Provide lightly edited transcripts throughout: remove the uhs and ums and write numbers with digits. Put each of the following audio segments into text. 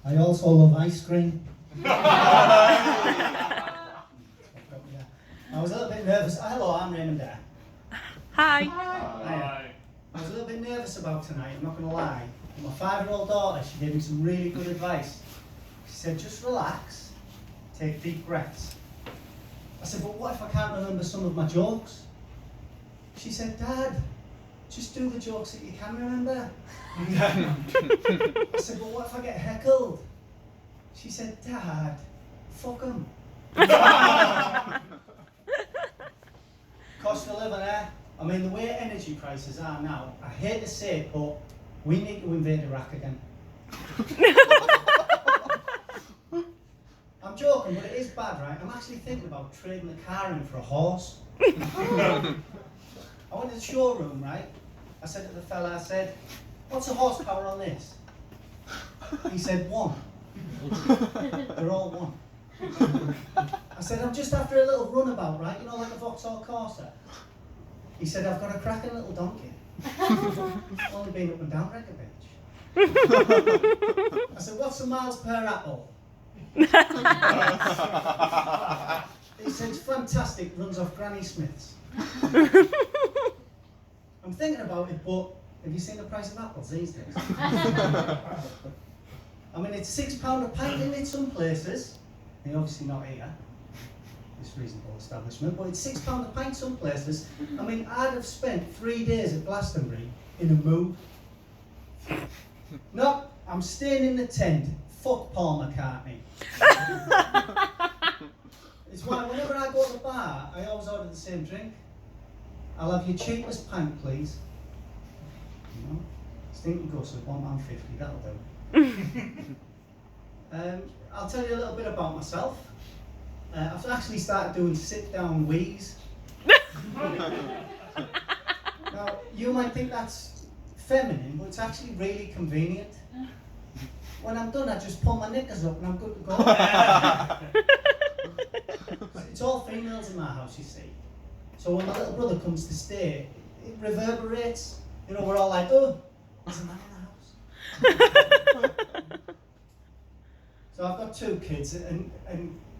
I also love ice cream. I was a little bit nervous. Hello, I'm Raymond Ayre. Hi. Hi. I was a little bit nervous about tonight, I'm not going to lie. My 5-year-old daughter, she gave me some really good advice. She said, just relax, take deep breaths. I said, but what if I can't remember some of my jokes? She said, Dad, just do the jokes that you can remember. I said, but what if I get heckled? She said, Dad, fuck 'em. Cost of living, eh? I mean, the way energy prices are now, I hate to say it, but we need to invade Iraq again. I'm joking, but it is bad, right? I'm actually thinking about trading the car in for a horse. I went to the showroom, right? I said to the fella, I said, what's the horsepower on this? He said, 1. They're all 1. I said, I'm just after a little runabout, right? You know, like a Vauxhall Corsa. He said, I've got a cracking little donkey. Only been up and down Reykjavik. I said, what's the miles per apple? He said, it's fantastic, runs off Granny Smith's. I'm thinking about it, but have you seen the price of apples these days? I mean, it's £6 a pint in it some places. And obviously not here, this reasonable establishment, but it's £6 a pint some places. I mean, I'd have spent 3 days at Glastonbury in a mood. No, I'm staying in the tent. Fuck Paul McCartney. It's why whenever I go to the bar, I always order the same drink. I'll have your cheapest pint, please. You know, stinking gussy, £1.50, that'll do. I'll tell you a little bit about myself. I've actually started doing sit-down wheeze. Now, you might think that's feminine, but it's actually really convenient. When I'm done, I just pull my knickers up and I'm good to go. It's all females in my house, you see. So when my little brother comes to stay, it reverberates. You know, we're all like, oh, there's a man in the house. So I've got 2 kids, and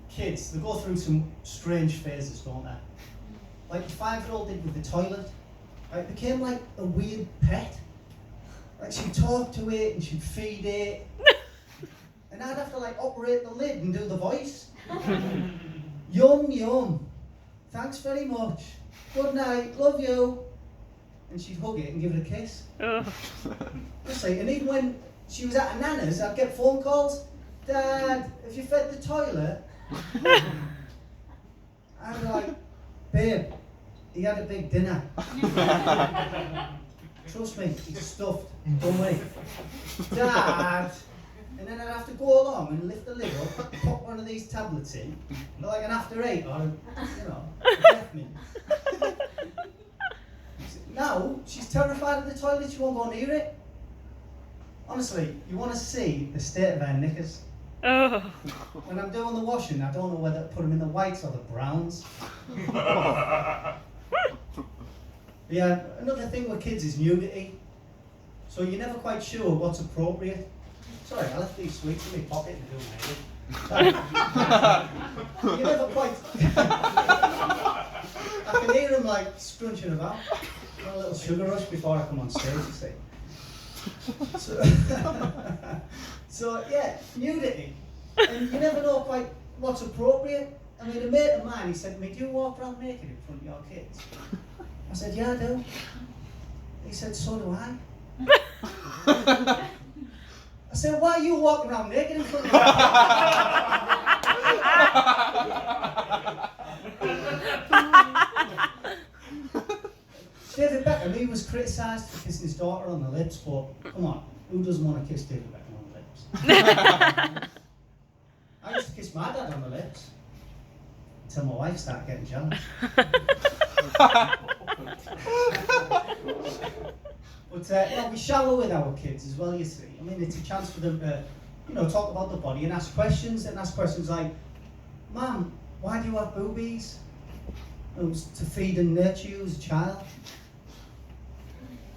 kids, they go through some strange phases, don't they? Like the 5-year-old did with the toilet. It became like a weird pet. Like she'd talk to it and she'd feed it. And I'd have to like operate the lid and do the voice. Yum, yum. Thanks very much. Good night, love you. And she'd hug it and give it a kiss. Honestly, and even when she was at her nana's, I'd get phone calls. Dad, have you fed the toilet? I'd be like, babe, he had a big dinner. Trust me, he's stuffed. Don't worry. Dad! And then I'd have to go along and lift the lid up, pop one of these tablets in, like an after 8 or, you know, a death mint. Now, she's terrified of the toilet, she won't go near it. Honestly, you want to see the state of her knickers. Oh. When I'm doing the washing, I don't know whether to put them in the whites or the browns. Yeah, another thing with kids is nudity. So you're never quite sure what's appropriate. Sorry, I left these sweets in my pocket to do my hair. You're never quite... I can hear them like scrunching about. Got a little sugar rush before I come on stage, you see. So yeah, nudity. And you never know quite what's appropriate. I mean, a mate of mine, he said to me, do you walk around naked in front of your kids? I said, yeah, I do. He said, so do I. I said, why are you walking around naked in front of your kids? David Beckham, he was criticised for kissing his daughter on the lips, but come on, who doesn't want to kiss David Beckham on the lips? I used to kiss my dad on the lips until my wife started getting jealous. But yeah, we shower with our kids as well, you see. I mean, it's a chance for them to, you know, talk about the body and ask questions like, Mum, why do you have boobies? It was to feed and nurture you as a child.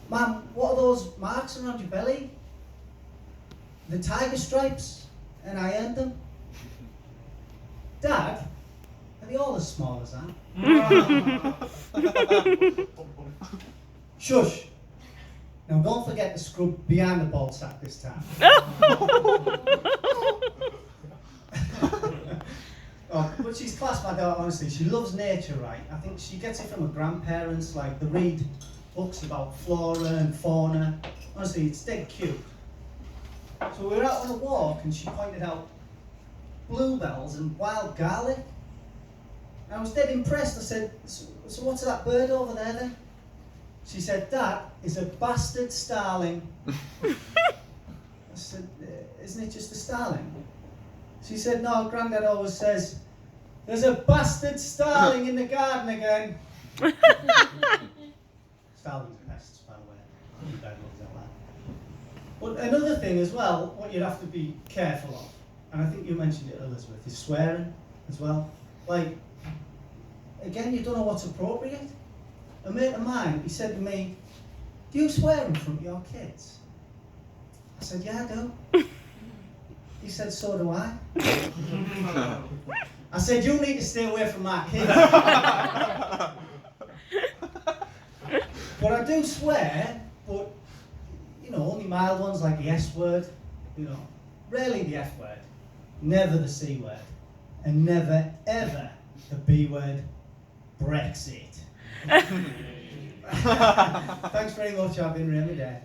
Mum, what are those marks around your belly? The tiger stripes? and I earned them. Dad, are they all as small as that? Shush. Now don't forget to scrub behind the ball sack this time. Oh, but she's class, my daughter, honestly. She loves nature, right? I think she gets it from her grandparents, like they read books about flora and fauna. Honestly, it's dead cute. So we were out on a walk and she pointed out bluebells and wild garlic. And I was dead impressed. I said, so what's that bird over there then? She said, that is a bastard starling. I said, isn't it just a starling? She said, no, Grandad always says, there's a bastard starling in the garden again. Starlings are pests, by the way. You guys looked at that. But another thing as well, what you'd have to be careful of, and I think you mentioned it, Elizabeth, is swearing as well. Like, again, you don't know what's appropriate. A mate of mine, he said to me, do you swear in front of your kids? I said, yeah, I do. He said, so do I. I said, you need to stay away from my kids. But I do swear, but, you know, only mild ones like the S word, you know, rarely the F word, never the C word, and never, ever the B word, Brexit. Thanks very much, I've been Raymond Ayre.